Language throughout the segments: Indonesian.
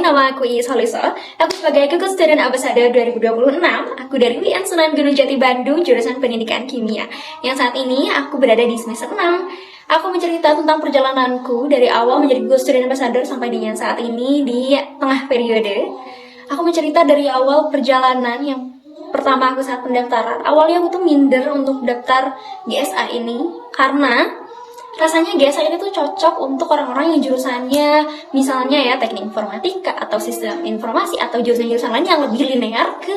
kenalin, nama aku Iis Holiso. Aku sebagai Google Student Ambassador 2026. Aku dari UIN Sunan Gunung Jati Bandung, jurusan Pendidikan Kimia. Yang saat ini aku berada di semester 6. Aku mencerita tentang perjalananku dari awal menjadi Google Student Ambassador sampai dengan saat ini di tengah periode. Aku mencerita dari awal perjalanan yang pertama aku saat pendaftaran. Awalnya aku tuh minder untuk daftar GSA ini karena rasanya GSA ini tuh cocok untuk orang-orang yang jurusannya misalnya ya teknik informatika atau sistem informasi atau jurusan-jurusan lain yang lebih linear ke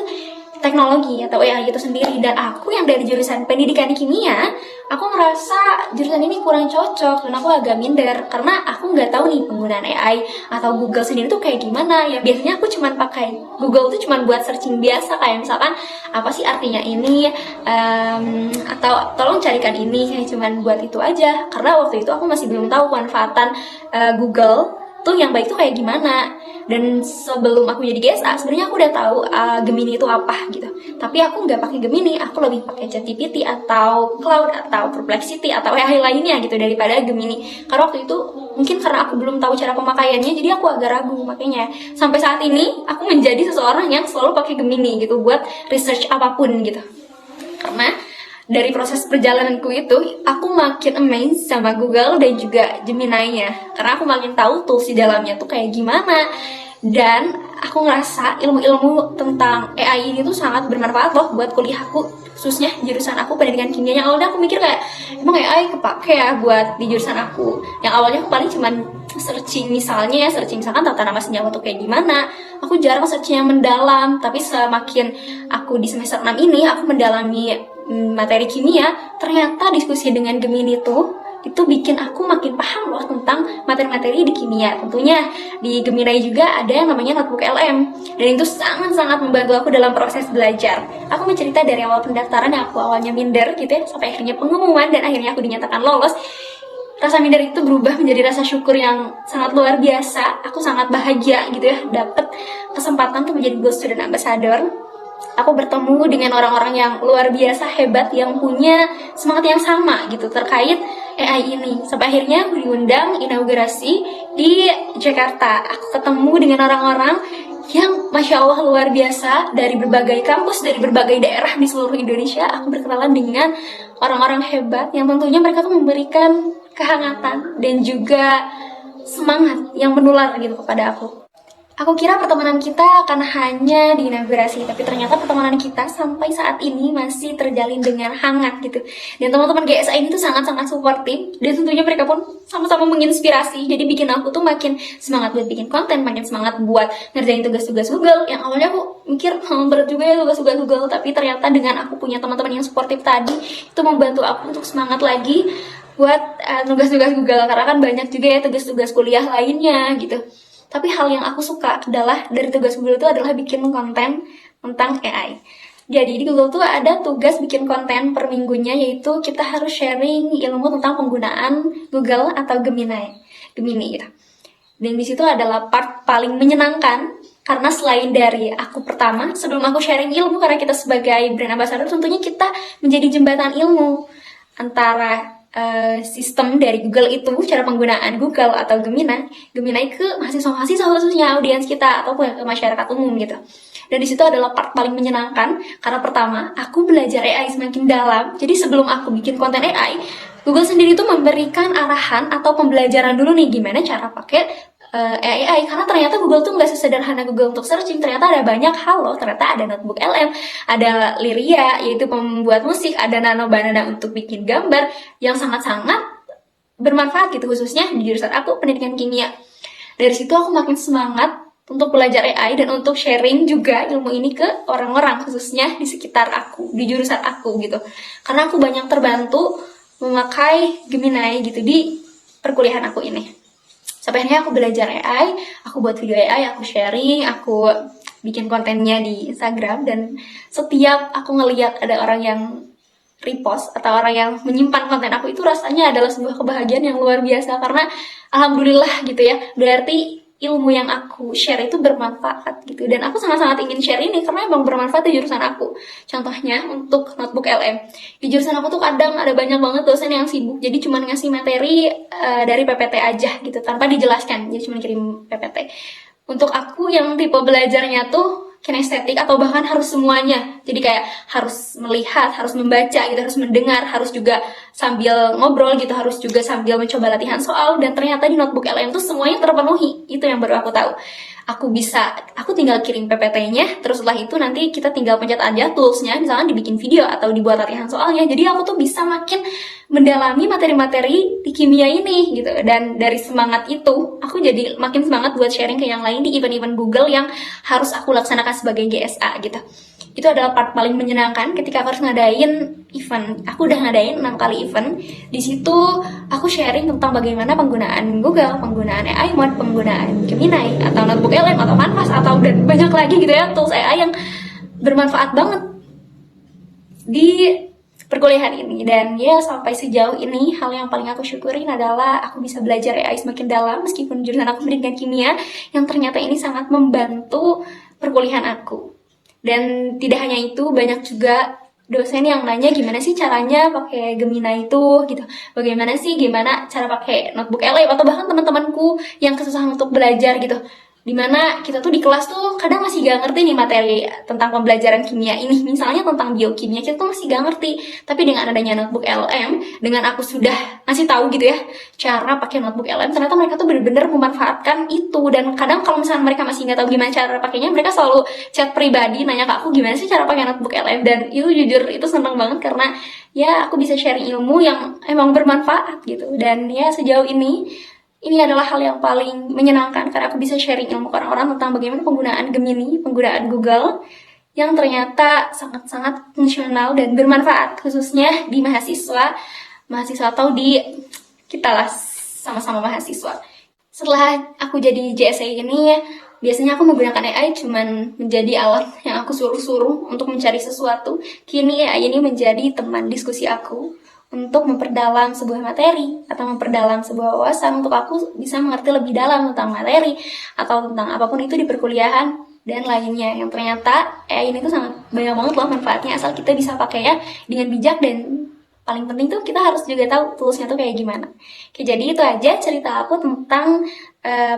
teknologi atau AI itu sendiri. Dan aku yang dari jurusan pendidikan kimia, aku ngerasa jurusan ini kurang cocok dan aku agak minder karena aku nggak tahu nih penggunaan AI atau Google sendiri tuh kayak gimana ya. Biasanya aku cuma pakai Google tuh cuma buat searching biasa, kayak misalkan apa sih artinya ini, atau tolong carikan ini, kayak cuma buat itu aja karena waktu itu aku masih belum tahu manfaatan Google tuh yang baik tuh kayak gimana. Dan sebelum aku jadi GSA sebenarnya aku udah tahu Gemini itu apa gitu, tapi aku nggak pakai Gemini, aku lebih pakai ChatGPT atau Cloud atau Perplexity atau AI lainnya gitu daripada Gemini, karena waktu itu mungkin karena aku belum tahu cara pemakaiannya jadi aku agak ragu. Makanya sampai saat ini aku menjadi seseorang yang selalu pakai Gemini gitu buat research apapun gitu. Karena dari proses perjalananku itu, aku makin amazed sama Google dan juga Gemini-nya. Karena aku makin tahu tools di dalamnya tuh kayak gimana. Dan aku ngerasa ilmu-ilmu tentang AI ini tuh sangat bermanfaat loh buat kuliahku, khususnya jurusan aku pendidikan kimia. Yang awalnya aku mikir kayak, emang AI kepake ya buat di jurusan aku. Yang awalnya aku paling cuman searching misalkan tata nama senyawa tuh kayak gimana. Aku jarang searching yang mendalam, tapi semakin aku di semester 6 ini, aku mendalami materi kimia, ternyata diskusi dengan Gemini itu bikin aku makin paham loh tentang materi-materi di kimia. Tentunya di Gemini juga ada yang namanya notebook LM, dan itu sangat-sangat membantu aku dalam proses belajar. Aku mencerita dari awal pendaftaran yang aku awalnya minder gitu ya, sampai akhirnya pengumuman dan akhirnya aku dinyatakan lolos. Rasa minder itu berubah menjadi rasa syukur yang sangat luar biasa. Aku sangat bahagia gitu ya, dapet kesempatan untuk menjadi Google Student Ambassador. Aku bertemu dengan orang-orang yang luar biasa hebat yang punya semangat yang sama gitu terkait AI ini. Sampai akhirnya aku diundang inaugurasi di Jakarta. Aku ketemu dengan orang-orang yang Masya Allah luar biasa dari berbagai kampus, dari berbagai daerah di seluruh Indonesia. Aku berkenalan dengan orang-orang hebat yang tentunya mereka tuh memberikan kehangatan dan juga semangat yang menular gitu kepada aku. Aku kira pertemanan kita akan hanya di inaugurasi, tapi ternyata pertemanan kita sampai saat ini masih terjalin dengan hangat gitu. Dan teman-teman GSA ini tuh sangat-sangat suportif, dan tentunya mereka pun sama-sama menginspirasi. Jadi bikin aku tuh makin semangat buat bikin konten, makin semangat buat ngerjain tugas-tugas Google. Yang awalnya aku mikir berat juga ya tugas-tugas Google, tapi ternyata dengan aku punya teman-teman yang suportif tadi, itu membantu aku untuk semangat lagi buat tugas-tugas Google. Karena kan banyak juga ya tugas-tugas kuliah lainnya gitu. Tapi hal yang aku suka adalah dari tugas Google itu adalah bikin konten tentang AI. Jadi di Google tuh ada tugas bikin konten per minggunya, yaitu kita harus sharing ilmu tentang penggunaan Google atau Gemini gitu. Dan di situ adalah part paling menyenangkan karena selain dari aku pertama, sebelum aku sharing ilmu, karena kita sebagai brand ambassador tentunya kita menjadi jembatan ilmu antara sistem dari Google itu, cara penggunaan Google atau Gemini ke mahasiswa-mahasiswa khususnya audiens kita ataupun ke masyarakat umum gitu. Dan di situ adalah part paling menyenangkan karena pertama aku belajar AI semakin dalam. Jadi sebelum aku bikin konten AI, Google sendiri tuh memberikan arahan atau pembelajaran dulu nih gimana cara pakai AI, karena ternyata Google tuh nggak sesederhana Google untuk searching. Ternyata ada banyak hal loh. Ternyata ada notebook LM, ada Lyria yaitu pembuat musik, ada Nano Banana untuk bikin gambar yang sangat-sangat bermanfaat gitu, khususnya di jurusan aku pendidikan kimia. Dari situ aku makin semangat untuk belajar AI dan untuk sharing juga ilmu ini ke orang-orang khususnya di sekitar aku, di jurusan aku gitu. Karena aku banyak terbantu memakai Gemini gitu di perkuliahan aku ini. Sampai akhirnya aku belajar AI, aku buat video AI, aku sharing, aku bikin kontennya di Instagram. Dan setiap aku ngeliat ada orang yang repost atau orang yang menyimpan konten aku, itu rasanya adalah sebuah kebahagiaan yang luar biasa. Karena alhamdulillah gitu ya, berarti ilmu yang aku share itu bermanfaat gitu. Dan aku sangat-sangat ingin share ini karena emang bermanfaat di jurusan aku. Contohnya untuk notebook LM, di jurusan aku tuh kadang ada banyak banget dosen yang sibuk, jadi cuma ngasih materi dari PPT aja gitu tanpa dijelaskan, jadi cuma kirim PPT. Untuk aku yang tipe belajarnya tuh kinestetik atau bahkan harus semuanya. Jadi kayak harus melihat, harus membaca gitu, harus mendengar, harus juga sambil ngobrol gitu, harus juga sambil mencoba latihan soal. Dan ternyata di notebook LM tuh semuanya terpenuhi. Itu yang baru aku tahu. Aku tinggal kirim PPT-nya, terus setelah itu nanti kita tinggal pencet aja tools-nya, misalnya dibikin video atau dibuat latihan soalnya. Jadi aku tuh bisa makin mendalami materi-materi di kimia ini gitu. Dan dari semangat itu, aku jadi makin semangat buat sharing ke yang lain di event-event Google yang harus aku laksanakan sebagai GSA gitu. Itu adalah part paling menyenangkan ketika aku harus ngadain event. Aku udah ngadain 6 kali event. Di situ aku sharing tentang bagaimana penggunaan Google, penggunaan AI Mode, penggunaan Gemini, atau Notebook LM, atau Canvas, atau dan banyak lagi gitu ya, tools AI yang bermanfaat banget di perkuliahan ini. Dan ya sampai sejauh ini hal yang paling aku syukurin adalah aku bisa belajar AI semakin dalam meskipun jurusan aku pendidikan kimia, yang ternyata ini sangat membantu perkuliahan aku. Dan tidak hanya itu, banyak juga dosen yang nanya gimana sih caranya pakai Gemini itu gitu. Gimana cara pakai notebook LM, atau bahkan teman-temanku yang kesusahan untuk belajar gitu. Dimana kita tuh di kelas tuh kadang masih gak ngerti nih materi tentang pembelajaran kimia ini. Misalnya tentang biokimia, kita tuh masih gak ngerti. Tapi dengan adanya notebook LM, dengan aku sudah ngasih tahu gitu ya cara pakai notebook LM, ternyata mereka tuh bener-bener memanfaatkan itu. Dan kadang kalau misalnya mereka masih nggak tahu gimana cara pakainya, mereka selalu chat pribadi nanya ke aku gimana sih cara pakai notebook LM. Dan itu jujur itu seneng banget karena ya aku bisa sharing ilmu yang emang bermanfaat gitu. Dan ya sejauh ini adalah hal yang paling menyenangkan karena aku bisa sharing ilmu ke orang-orang tentang bagaimana penggunaan Gemini, penggunaan Google yang ternyata sangat-sangat fungsional dan bermanfaat, khususnya di mahasiswa atau di kita lah sama-sama mahasiswa. Setelah aku jadi JSA ini, biasanya aku menggunakan AI cuman menjadi alat yang aku suruh-suruh untuk mencari sesuatu. Kini AI ini menjadi teman diskusi aku untuk memperdalam sebuah materi atau memperdalam sebuah wawasan, untuk aku bisa mengerti lebih dalam tentang materi atau tentang apapun itu di perkuliahan dan lainnya. Yang ternyata AI ini tuh sangat banyak banget loh manfaatnya, asal kita bisa pakainya dengan bijak. Dan paling penting tuh kita harus juga tahu toolsnya tuh kayak gimana. Oke, jadi itu aja cerita aku tentang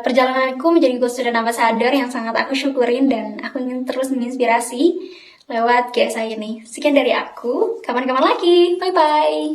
perjalananku menjadi Good Student Ambassador yang sangat aku syukurin, dan aku ingin terus menginspirasi lewat GSI ini. Sekian dari aku, kapan-kapan lagi, bye-bye!